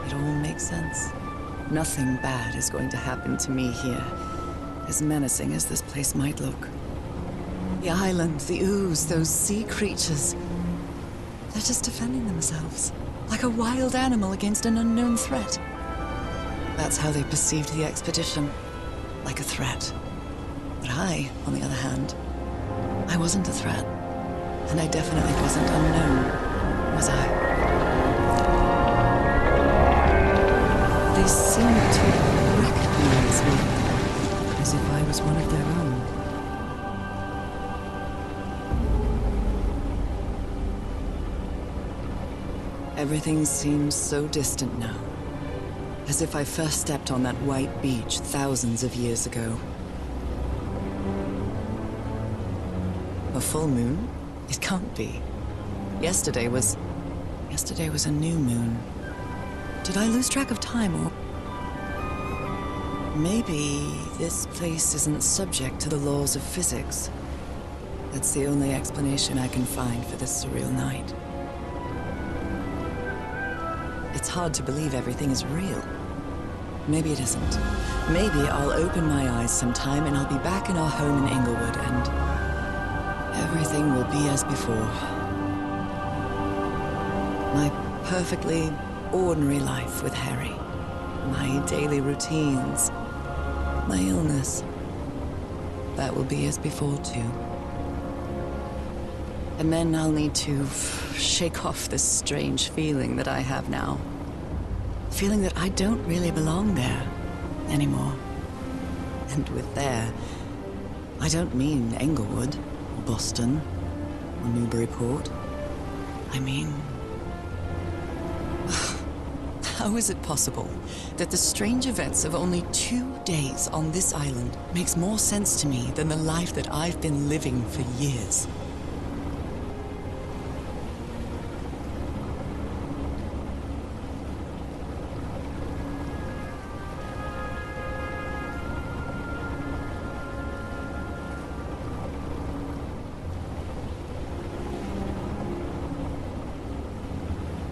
It all makes sense. Nothing bad is going to happen to me here, as menacing as this place might look. The island, the ooze, those sea creatures. They're just defending themselves, like a wild animal against an unknown threat. That's how they perceived the expedition, like a threat. But I, on the other hand, I wasn't a threat. And I definitely wasn't unknown, was I? They seemed to recognize me, as if I was one of their own. Everything seems so distant now, as if I first stepped on that white beach thousands of years ago. A full moon? It can't be. Yesterday was a new moon. Did I lose track of time, or... Maybe this place isn't subject to the laws of physics. That's the only explanation I can find for this surreal night. It's hard to believe everything is real. Maybe it isn't. Maybe I'll open my eyes sometime and I'll be back in our home in Inglewood and everything will be as before. My perfectly ordinary life with Harry. My daily routines. My illness. That will be as before too. And then I'll need to shake off this strange feeling that I have now. Feeling that I don't really belong there anymore. And with there, I don't mean Englewood, or Boston, or Newburyport. I mean... How is it possible that the strange events of only 2 days on this island makes more sense to me than the life that I've been living for years?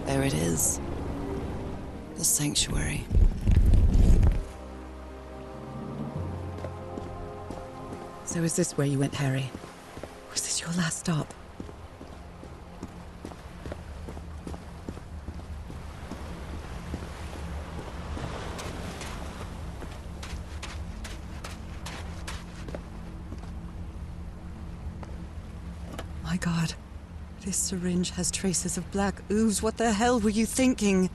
There it is. The sanctuary. So is this where you went, Harry? Was this your last stop? My God. This syringe has traces of black ooze. What the hell were you thinking?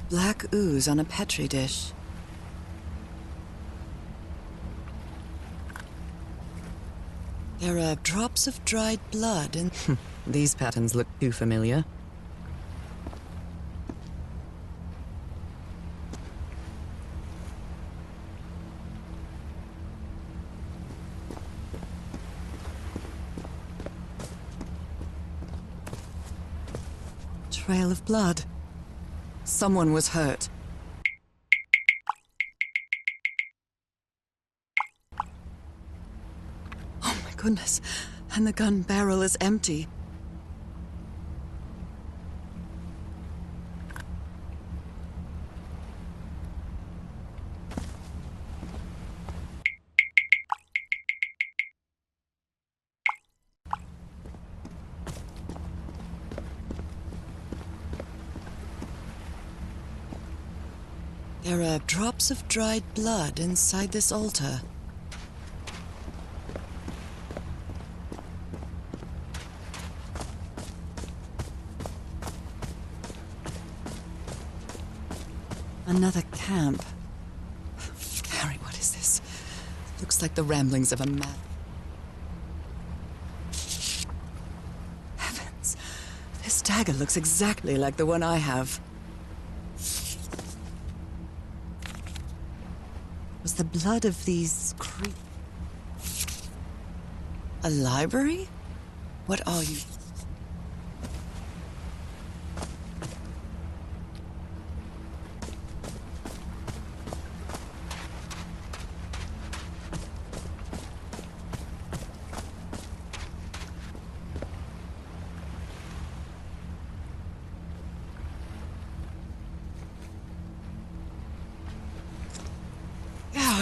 Black ooze on a petri dish. There are drops of dried blood and... These patterns look too familiar. Trail of blood. Someone was hurt. Oh my goodness. And the gun barrel is empty. There are drops of dried blood inside this altar. Another camp. Harry, what is this? Looks like the ramblings of a mad... Heavens! This dagger looks exactly like the one I have. Was the blood of these A library? What are you?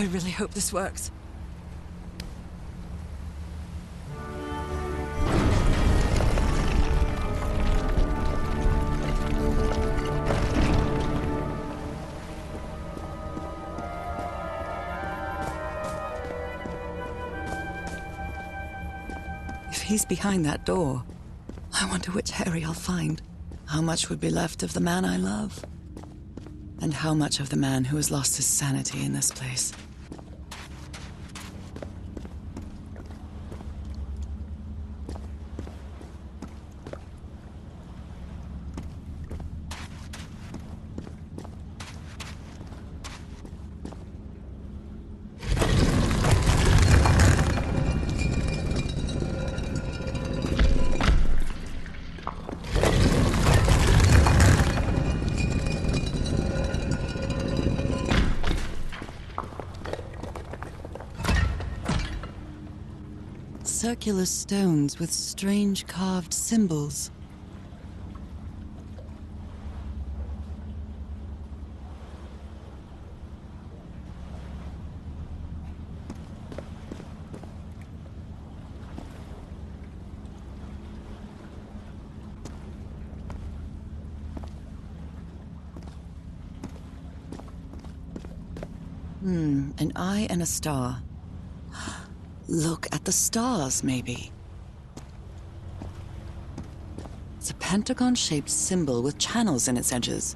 I really hope this works. If he's behind that door, I wonder which Harry I'll find. How much would be left of the man I love? And how much of the man who has lost his sanity in this place? Circular stones with strange carved symbols. An eye and a star. Look at the stars, maybe. It's a pentagon-shaped symbol with channels in its edges.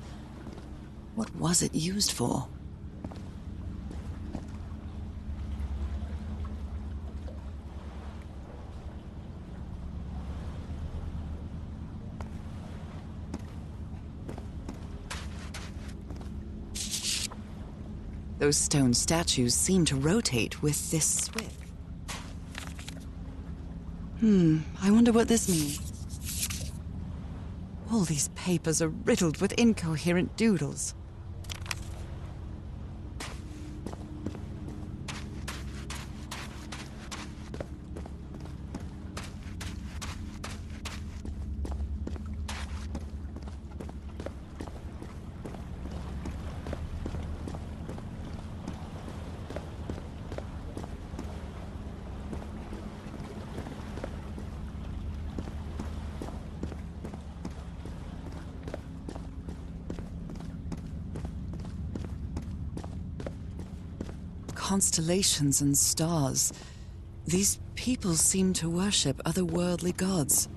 What was it used for? Those stone statues seem to rotate with this swith. I wonder what this means. All these papers are riddled with incoherent doodles. Constellations and stars. These people seem to worship otherworldly gods.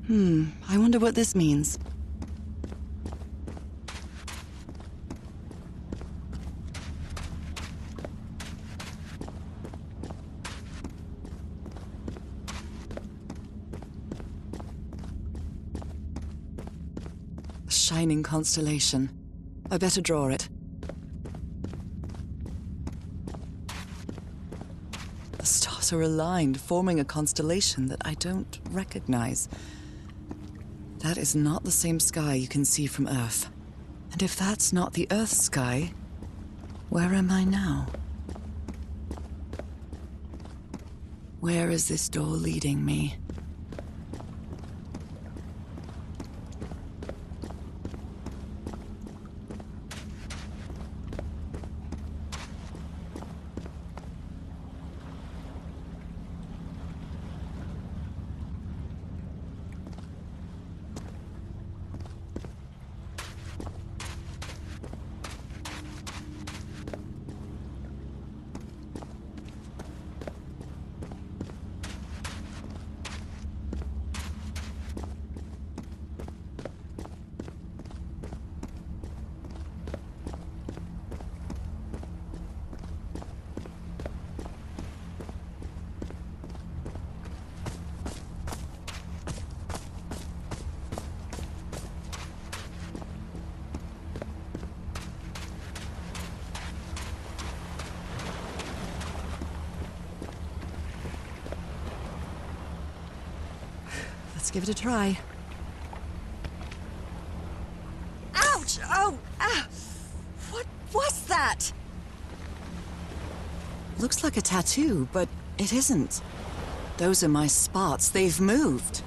I wonder what this means. Shining constellation. I better draw it. The stars are aligned, forming a constellation that I don't recognize. That is not the same sky you can see from Earth. And if that's not the Earth's sky, where am I now? Where is this door leading me? Let's give it a try. Ouch! Oh! Ah! What was that? Looks like a tattoo, but it isn't. Those are my spots. They've moved.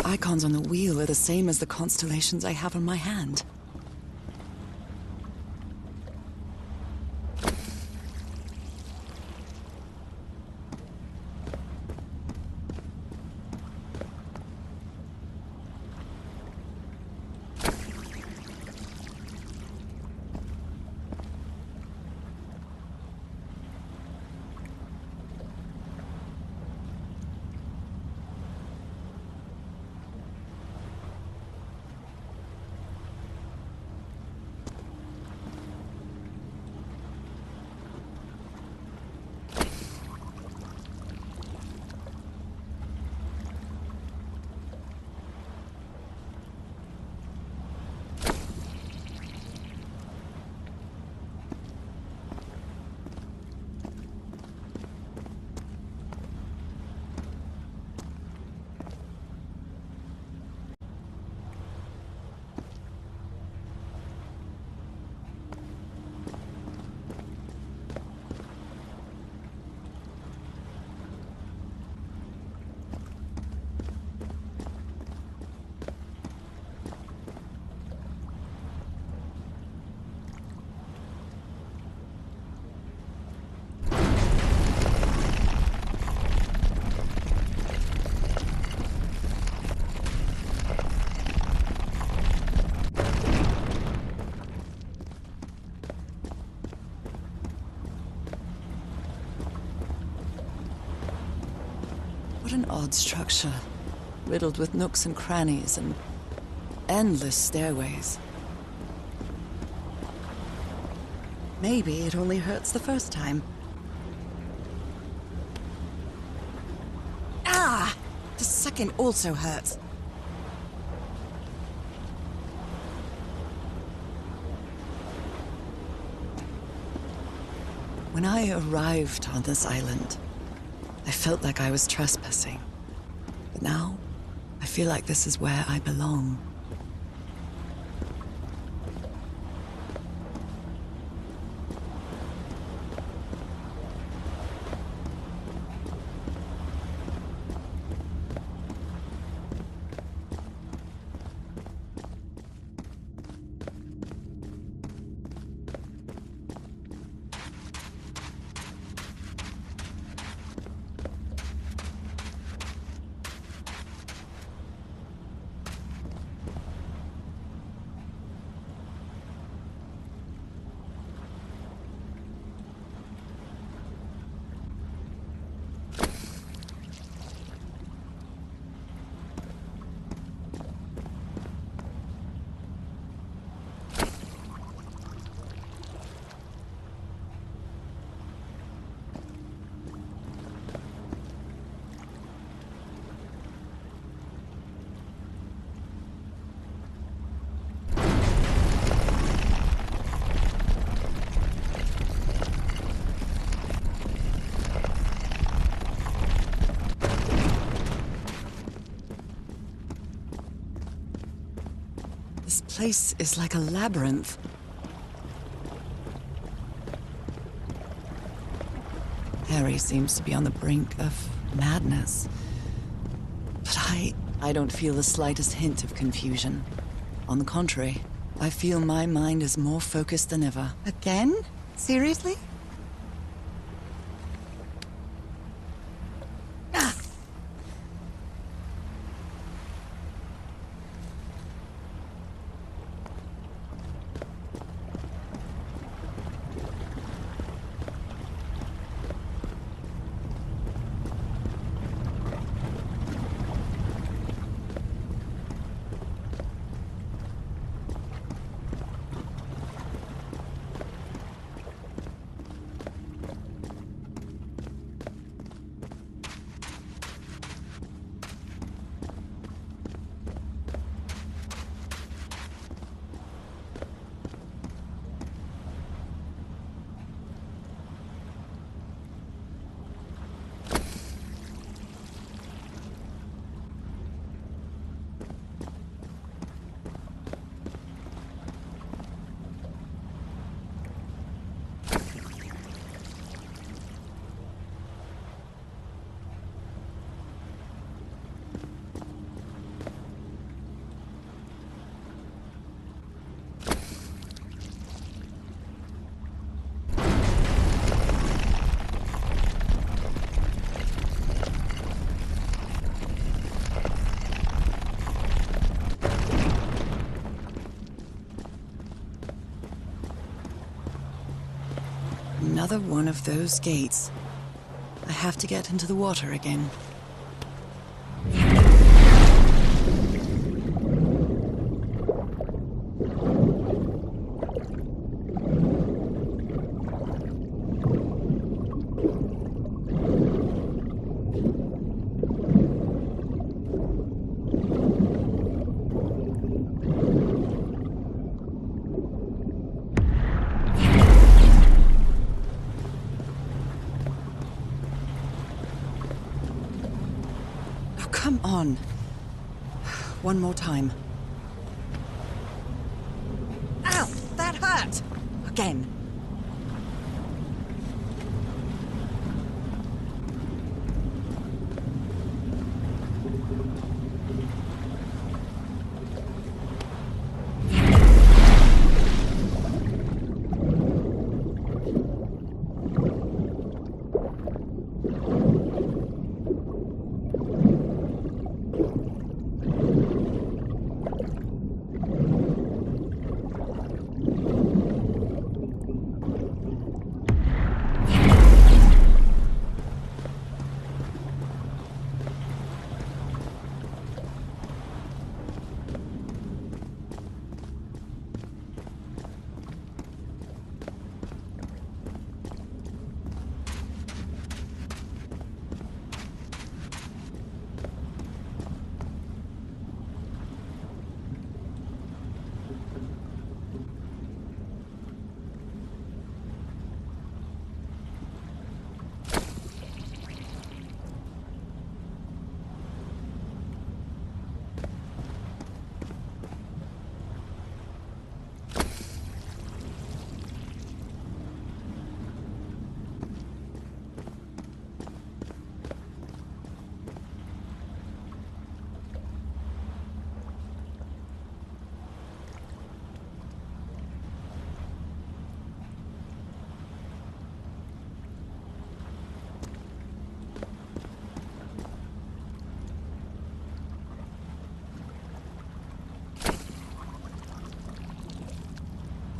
icons on the wheel are the same as the constellations I have on my hand. What an odd structure, riddled with nooks and crannies and endless stairways. Maybe it only hurts the first time. Ah! The second also hurts. When I arrived on this island, I felt like I was trespassing. But now, I feel like this is where I belong. This place is like a labyrinth. Harry seems to be on the brink of madness. But I don't feel the slightest hint of confusion. On the contrary, I feel my mind is more focused than ever. Again? Seriously? Another one of those gates. I have to get into the water again. Come on. One more time. Ow! That hurt! Again.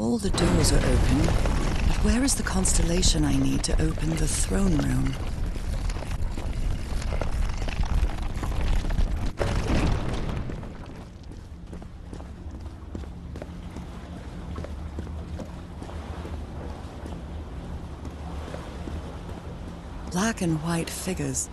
All the doors are open, but where is the constellation I need to open the throne room? Black and white figures.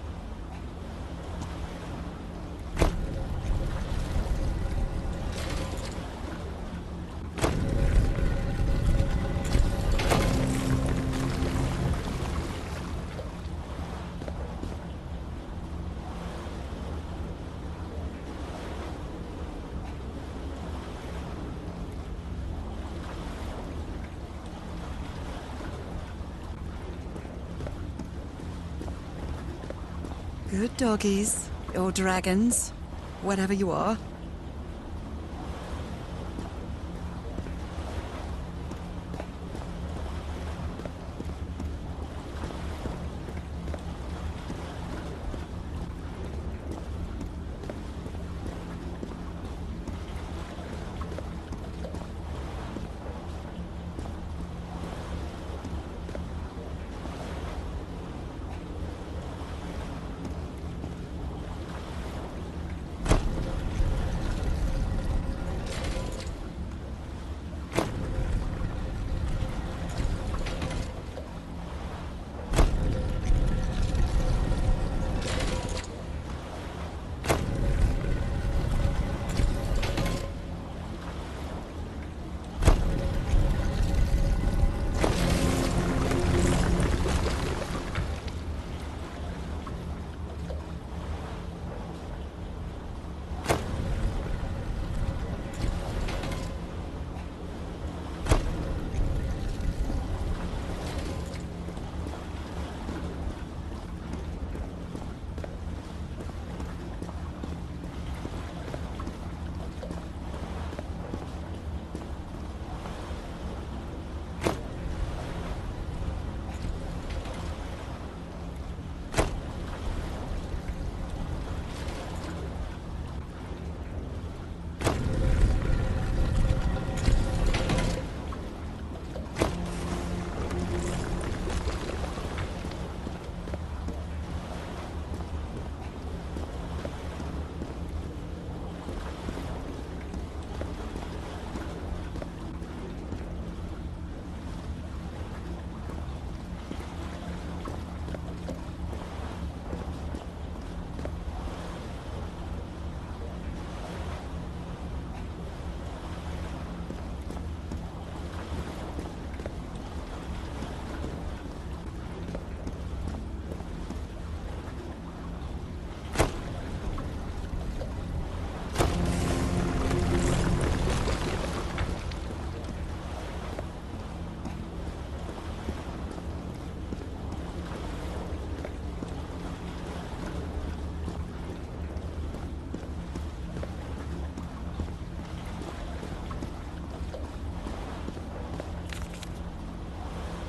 Good doggies, or dragons, whatever you are.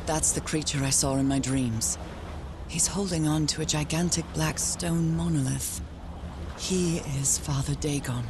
That's the creature I saw in my dreams. He's holding on to a gigantic black stone monolith. He is Father Dagon.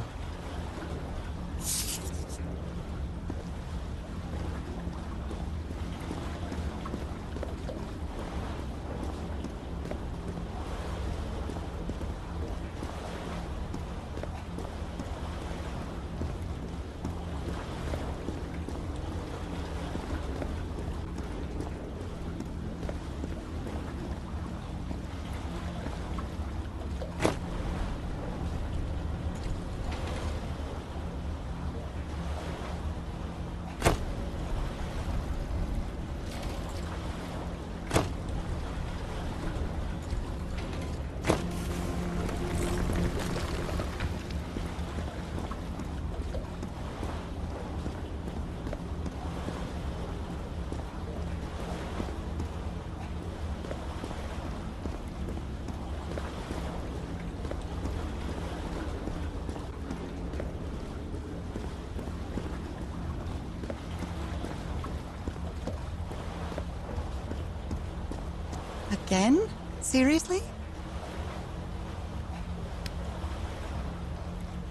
Again? Seriously?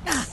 Ah!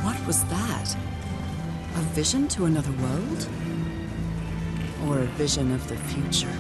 What was that? A vision to another world? Or a vision of the future?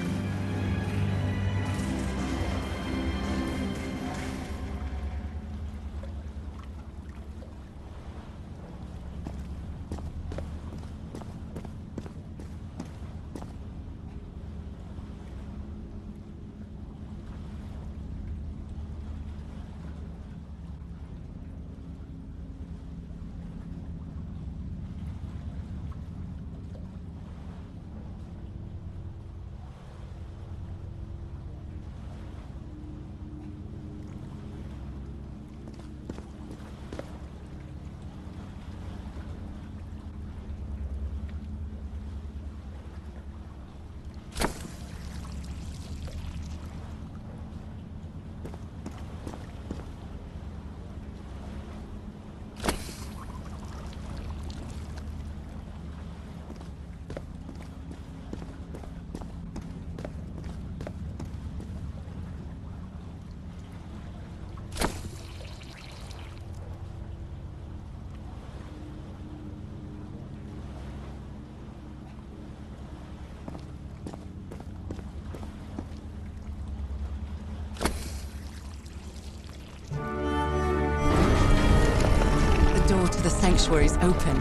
The sanctuary's open.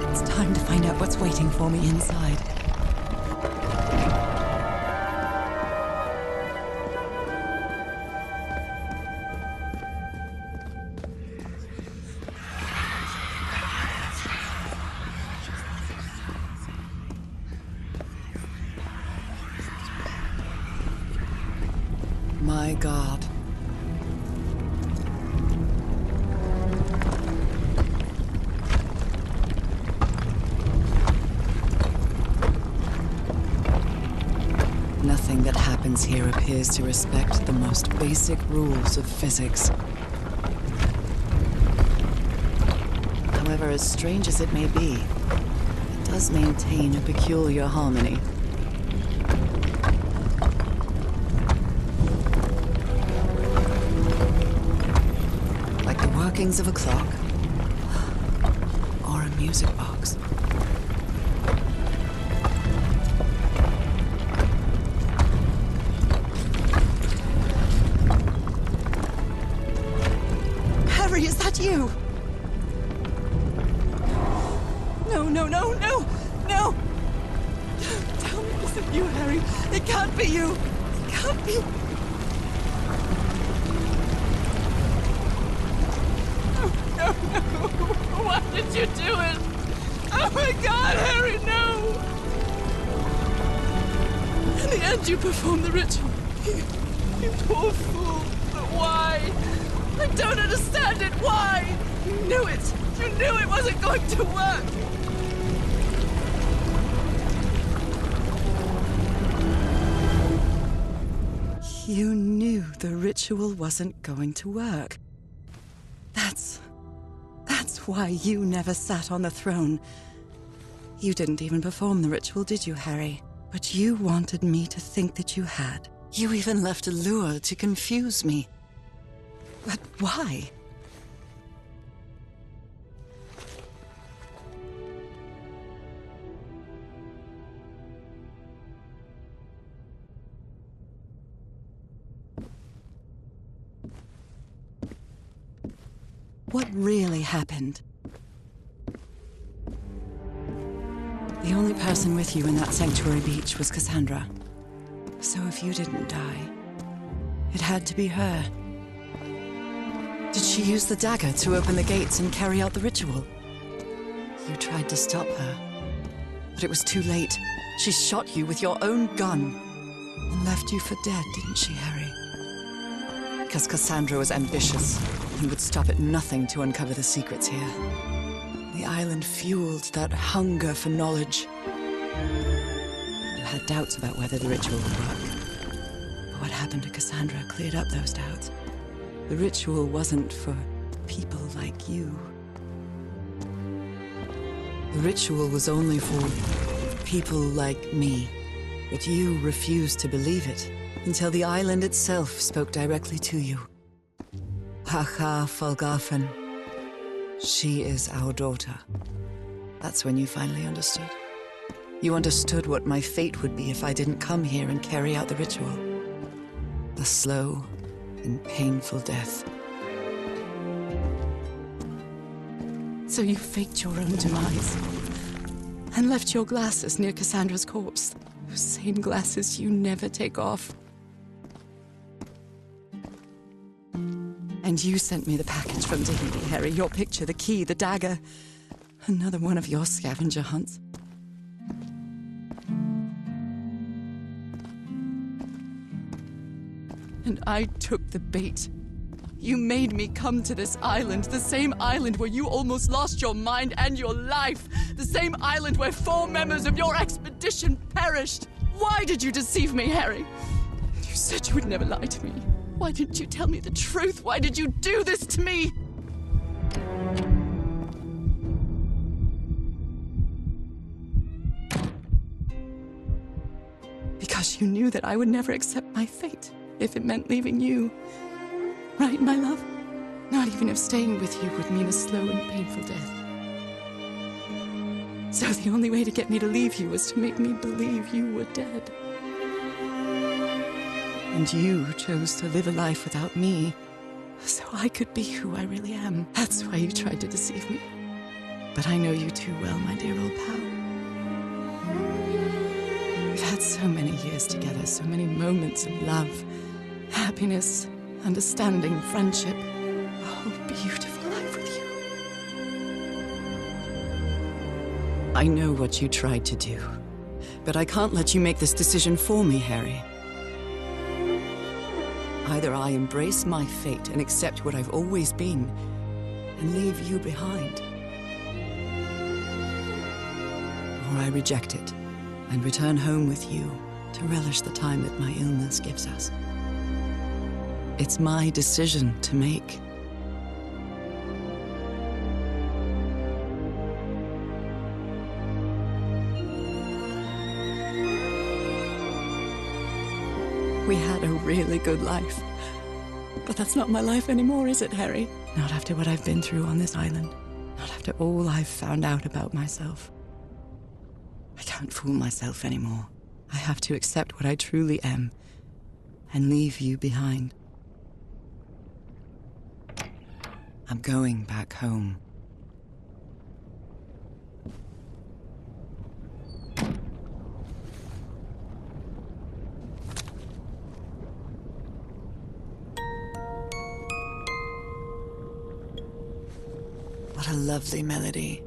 It's time to find out what's waiting for me inside. My God. Nothing that happens here appears to respect the most basic rules of physics. However, as strange as it may be, it does maintain a peculiar harmony. Like the workings of a clock, or a music box. Harry, is that you? No! Don't tell me it isn't you, Harry. It can't be you. It can't be. No. Why did you do it? Oh my God, Harry, no! In the end, you performed the ritual. You poor fool. But why? I don't understand it. Why? You knew it. You knew it wasn't going to work. You knew the ritual wasn't going to work. That's why you never sat on the throne. You didn't even perform the ritual, did you, Harry? But you wanted me to think that you had. You even left a lure to confuse me. But why? What really happened? The only person with you in that sanctuary beach was Cassandra. So if you didn't die, it had to be her. Did she use the dagger to open the gates and carry out the ritual? You tried to stop her, but it was too late. She shot you with your own gun and left you for dead, didn't she, Harry? Because Cassandra was ambitious and would stop at nothing to uncover the secrets here. The island fueled that hunger for knowledge. You had doubts about whether the ritual would work. But what happened to Cassandra cleared up those doubts. The ritual wasn't for people like you. The ritual was only for people like me. But you refused to believe it until the island itself spoke directly to you. Hacha Falgafen. She is our daughter. That's when you finally understood. You understood what my fate would be if I didn't come here and carry out the ritual. A slow and painful death. So you faked your own demise and left your glasses near Cassandra's corpse. Those same glasses you never take off. And you sent me the package from Tahiti, Harry. Your picture, the key, the dagger. Another one of your scavenger hunts. And I took the bait. You made me come to this island, the same island where you almost lost your mind and your life. The same island where 4 members of your expedition perished. Why did you deceive me, Harry? You said you would never lie to me. Why didn't you tell me the truth? Why did you do this to me? Because you knew that I would never accept my fate if it meant leaving you. Right, my love? Not even if staying with you would mean a slow and painful death. So the only way to get me to leave you was to make me believe you were dead. And you chose to live a life without me, so I could be who I really am. That's why you tried to deceive me. But I know you too well, my dear old pal. We've had so many years together, so many moments of love, happiness, understanding, friendship. A whole beautiful life with you. I know what you tried to do, but I can't let you make this decision for me, Harry. Either I embrace my fate and accept what I've always been, and leave you behind, or I reject it and return home with you to relish the time that my illness gives us. It's my decision to make. We had a really good life. But that's not my life anymore, is it, Harry? Not after what I've been through on this island. Not after all I've found out about myself. I can't fool myself anymore. I have to accept what I truly am and leave you behind. I'm going back home. What a lovely melody.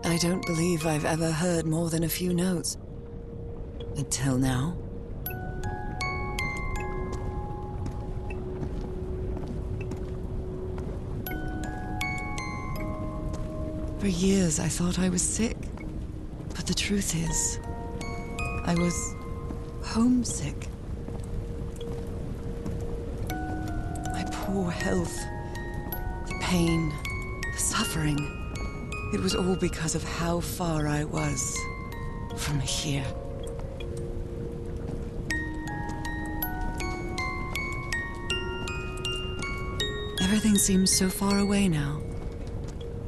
I don't believe I've ever heard more than a few notes. Until now. For years I thought I was sick. But the truth is, I was homesick. My poor health, the pain, the suffering. It was all because of how far I was from here. Everything seems so far away now.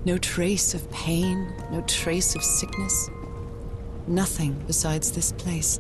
No trace of pain, no trace of sickness. Nothing besides this place.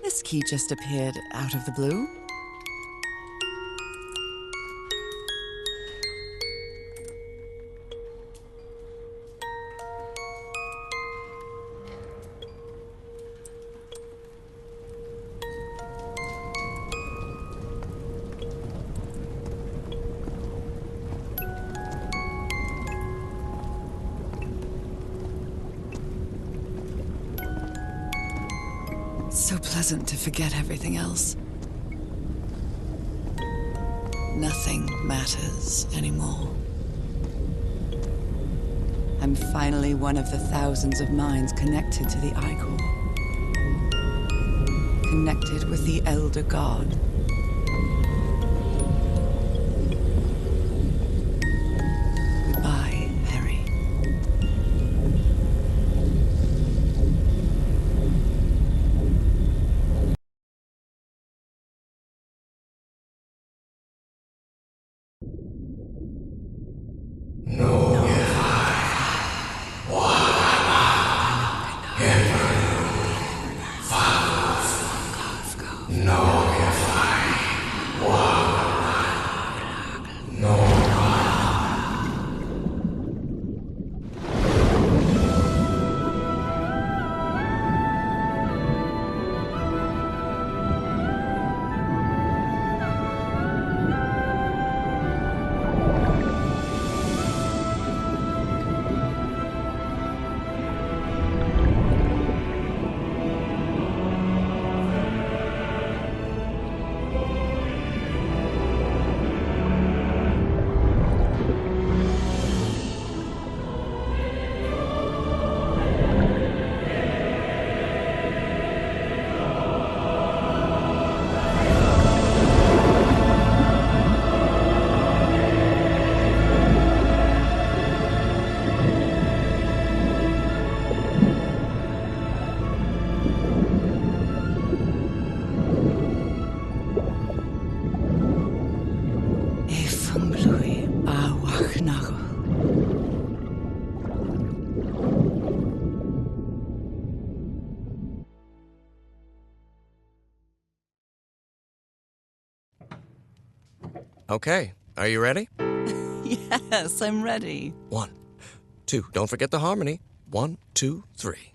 This key just appeared out of the blue. So pleasant to forget everything else. Nothing matters anymore. I'm finally one of the thousands of minds connected to the Icor. Connected with the Elder God. Goodbye, Harry. No, if I Okay, are you ready? Yes, I'm ready. 1, 2, don't forget the harmony. 1, 2, 3.